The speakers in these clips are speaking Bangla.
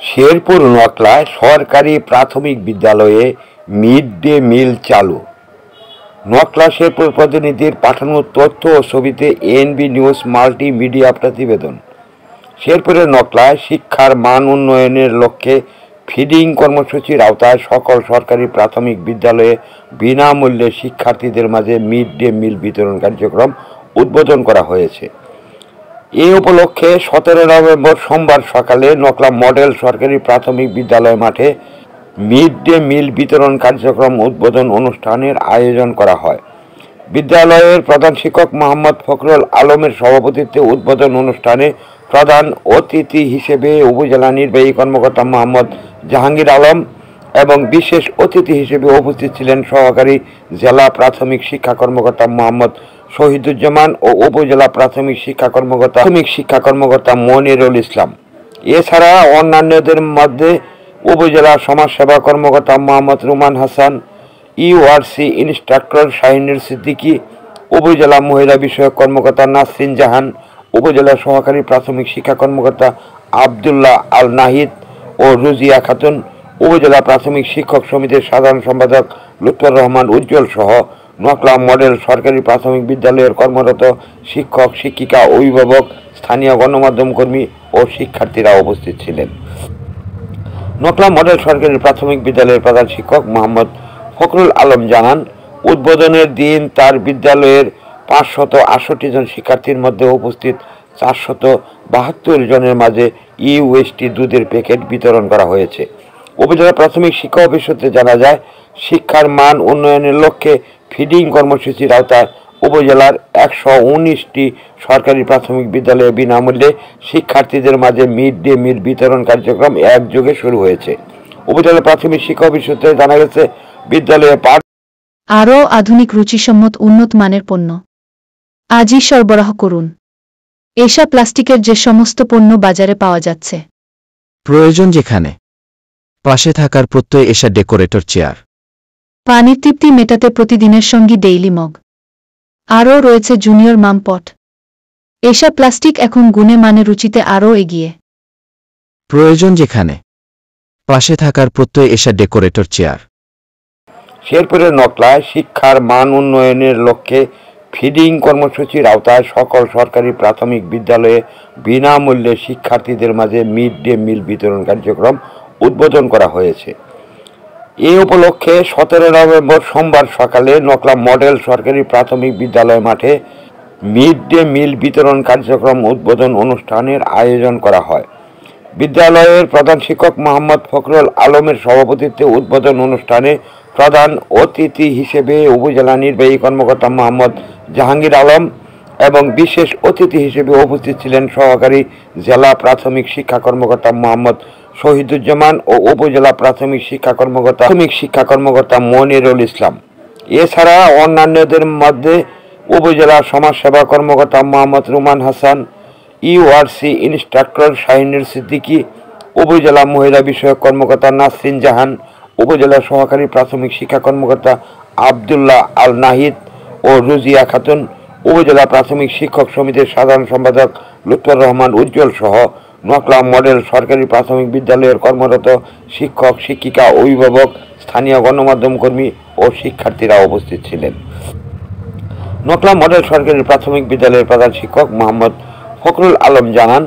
শেরপুর নকলায় সরকারি প্রাথমিক বিদ্যালয়ে মিড ডে মিল চালু। নকলা শেরপুর প্রতিনিধির পাঠানো তথ্য ও ছবিতে এএনবি নিউজ মাল্টি মিডিয়া প্রতিবেদন। শেরপুরের নকলায় শিক্ষার মান উন্নয়নের লক্ষ্যে ফিডিং কর্মসূচির আওতায় সকল সরকারি প্রাথমিক বিদ্যালয়ে বিনামূল্যে শিক্ষার্থীদের মাঝে মিড ডে মিল বিতরণ কার্যক্রম উদ্বোধন করা হয়েছে। এই উপলক্ষে 17 নভেম্বর সোমবার সকালে নকলা মডেল সরকারি প্রাথমিক বিদ্যালয় মাঠে মিড ডে মিল বিতরণ কার্যক্রম উদ্বোধন অনুষ্ঠানের আয়োজন করা হয়। বিদ্যালয়ের প্রধান শিক্ষক মোহাম্মদ ফখরুল আলমের সভাপতিত্বে উদ্বোধন অনুষ্ঠানে প্রধান অতিথি হিসেবে উপজেলা নির্বাহী কর্মকর্তা মোহাম্মদ জাহাঙ্গীর আলম এবং বিশেষ অতিথি হিসেবে উপস্থিত ছিলেন সহকারী জেলা প্রাথমিক শিক্ষা কর্মকর্তা মোহাম্মদ শহীদুজ্জামান ও উপজেলা প্রাথমিক শিক্ষা কর্মকর্তা মনিরুল ইসলাম। এছাড়া অন্যান্যদের মধ্যে উপজেলা সমাজসেবা কর্মকর্তা মোহাম্মদ রুমান হাসান, ইউআরসি ইনস্ট্রাক্টর শাহিনুর সিদ্দিকী, উপজেলা মহিলা বিষয়ক কর্মকর্তা নাসরিন জাহান, উপজেলা সহকারী প্রাথমিক শিক্ষা কর্মকর্তা আবদুল্লাহ আল নাহিদ ও রুজিয়া খাতুন, উপজেলা প্রাথমিক শিক্ষক সমিতির সাধারণ সম্পাদক লুৎফর রহমান উজ্জ্বল সহ নকলা মডেল সরকারি প্রাথমিক বিদ্যালয়ের কর্মরত শিক্ষক, শিক্ষিকা, অভিভাবক, স্থানীয় গণমাধ্যম কর্মী ও শিক্ষার্থীরা উপস্থিত ছিলেন। নকলা মডেল সরকারি প্রাথমিক বিদ্যালয়ের প্রধান শিক্ষক মোহাম্মদ ফখরুল আলম জানান, উদ্বোধনের দিন তার বিদ্যালয়ের 568 জন শিক্ষার্থীর মধ্যে উপস্থিত 472 জনের মাঝে ইউএসটি দুধের প্যাকেট বিতরণ করা হয়েছে। উপজেলা প্রাথমিক শিক্ষা অফিস সূত্রে জানা যায়, শিক্ষার মান উন্নয়নের লক্ষ্যে ফিডিং কর্মসূচির আওতায় উপজেলার 119টি সরকারি প্রাথমিক বিদ্যালয়ে বিনামূল্যে শিক্ষার্থীদের মাঝে মিড ডে মিল বিতরণ কার্যক্রম একযোগে শুরু হয়েছে। উপজেলা প্রাথমিক শিক্ষা অফিস সূত্রে জানা গেছে, বিদ্যালয়ে আরও আধুনিক রুচিসম্মত উন্নত মানের পণ্য আজই সরবরাহ করুন। এশা প্লাস্টিকের যে সমস্ত পণ্য বাজারে পাওয়া যাচ্ছে, প্রয়োজন যেখানে পাশে থাকার প্রত্যয় এশা ডেকোরেটর চেয়ার, পানির তৃপ্তি মেটাতে প্রতিদিনের সঙ্গী ডেইলি মগ, আরও রয়েছে জুনিয়র মাম পট। এশা প্লাস্টিক এখন গুণে মানে রুচিতে আরও এগিয়ে। প্রয়োজন যেখানে পাশে থাকার প্রত্যয় এশা ডেকোরেটর চেয়ার। শেরপুরের নকলায় শিক্ষার মান উন্নয়নের লক্ষ্যে ফিডিং কর্মসূচির আওতায় সকল সরকারি প্রাথমিক বিদ্যালয়ে বিনামূল্যে শিক্ষার্থীদের মাঝে মিড ডে মিল বিতরণ কার্যক্রম উদ্বোধন করা হয়েছে। এই উপলক্ষে 17 নভেম্বর সোমবার সকালে নকলা মডেল সরকারি প্রাথমিক বিদ্যালয় মাঠে মিড ডে মিল বিতরণ কার্যক্রম উদ্বোধন অনুষ্ঠানের আয়োজন করা হয়। বিদ্যালয়ের প্রধান শিক্ষক মোহাম্মদ ফখরুল আলমের সভাপতিত্বে উদ্বোধন অনুষ্ঠানে প্রধান অতিথি হিসেবে উপজেলা নির্বাহী কর্মকর্তা মোহাম্মদ জাহাঙ্গীর আলম এবং বিশেষ অতিথি হিসেবে উপস্থিত ছিলেন সহকারী জেলা প্রাথমিক শিক্ষা কর্মকর্তা মোহাম্মদ শহীদুজ্জামান ও উপজেলা প্রাথমিক শিক্ষা কর্মকর্তা মনিরুল ইসলাম। এছাড়া অন্যান্যদের মধ্যে উপজেলা সমাজসেবা কর্মকর্তা মোহাম্মদ রুমান হাসান, ইউআরসি ইনস্ট্রাক্টর শাহিনুর সিদ্দিকী, উপজেলা মহিলা বিষয়ক কর্মকর্তা নাসরিন জাহান, উপজেলা সহকারী প্রাথমিক শিক্ষা কর্মকর্তা আবদুল্লাহ আল নাহিদ ও রুজিয়া খাতুন, উপজেলা প্রাথমিক শিক্ষক সমিতির সাধারণ সম্পাদক লুৎফর রহমান উজ্জ্বল সহ নকলা মডেল সরকারি প্রাথমিক বিদ্যালয়ের কর্মরত শিক্ষক, শিক্ষিকা, অভিভাবক, স্থানীয় গণমাধ্যম কর্মী ও শিক্ষার্থীরা উপস্থিত ছিলেন। নকলা মডেল সরকারি প্রাথমিক বিদ্যালয়ের প্রধান শিক্ষক মোহাম্মদ ফখরুল আলম জানান,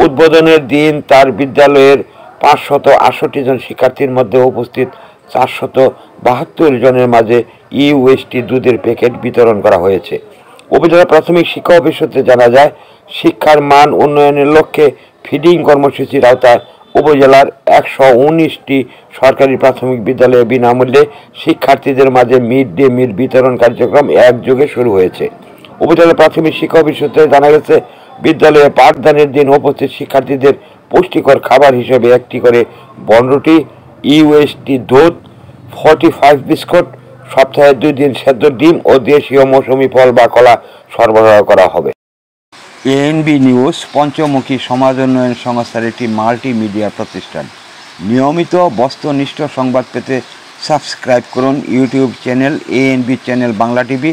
উদ্বোধনের দিন তার বিদ্যালয়ের 568 জন শিক্ষার্থীর মধ্যে উপস্থিত 472 জনের মাঝে ইউএসটি দুধের প্যাকেট বিতরণ করা হয়েছে। উপজেলা প্রাথমিক শিক্ষা অফিস সূত্রে জানা যায়, শিক্ষার মান উন্নয়নের লক্ষ্যে ফিডিং কর্মসূচির আওতায় উপজেলার 119টি সরকারি প্রাথমিক বিদ্যালয়ে বিনামূল্যে শিক্ষার্থীদের মাঝে মিড ডে মিল বিতরণ কার্যক্রম একযোগে শুরু হয়েছে। উপজেলা প্রাথমিক শিক্ষা অফিস সূত্রে জানা গেছে, বিদ্যালয়ে পাঠদানের দিন উপস্থিত শিক্ষার্থীদের পুষ্টিকর খাবার হিসেবে একটি করে বনরুটি, ইউএসটি দুধ, 45 বিস্কুট, সপ্তাহে 2 দিন সেদ্ধ ডিম ও দেশীয় মৌসুমি ফল বা কলা সরবরাহ করা হবে। এএনবি নিউজ পঞ্চমুখী সমাজ উন্নয়ন সংস্থার একটি মাল্টিমিডিয়া প্রতিষ্ঠান। নিয়মিত বস্তুনিষ্ঠ সংবাদ পেতে সাবস্ক্রাইব করুন YouTube channel ANB channel Bangla TV,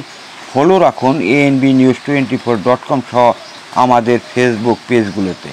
follow রাখুন ANBnews24.com সহ আমাদের ফেসবুক পেজগুলোতে।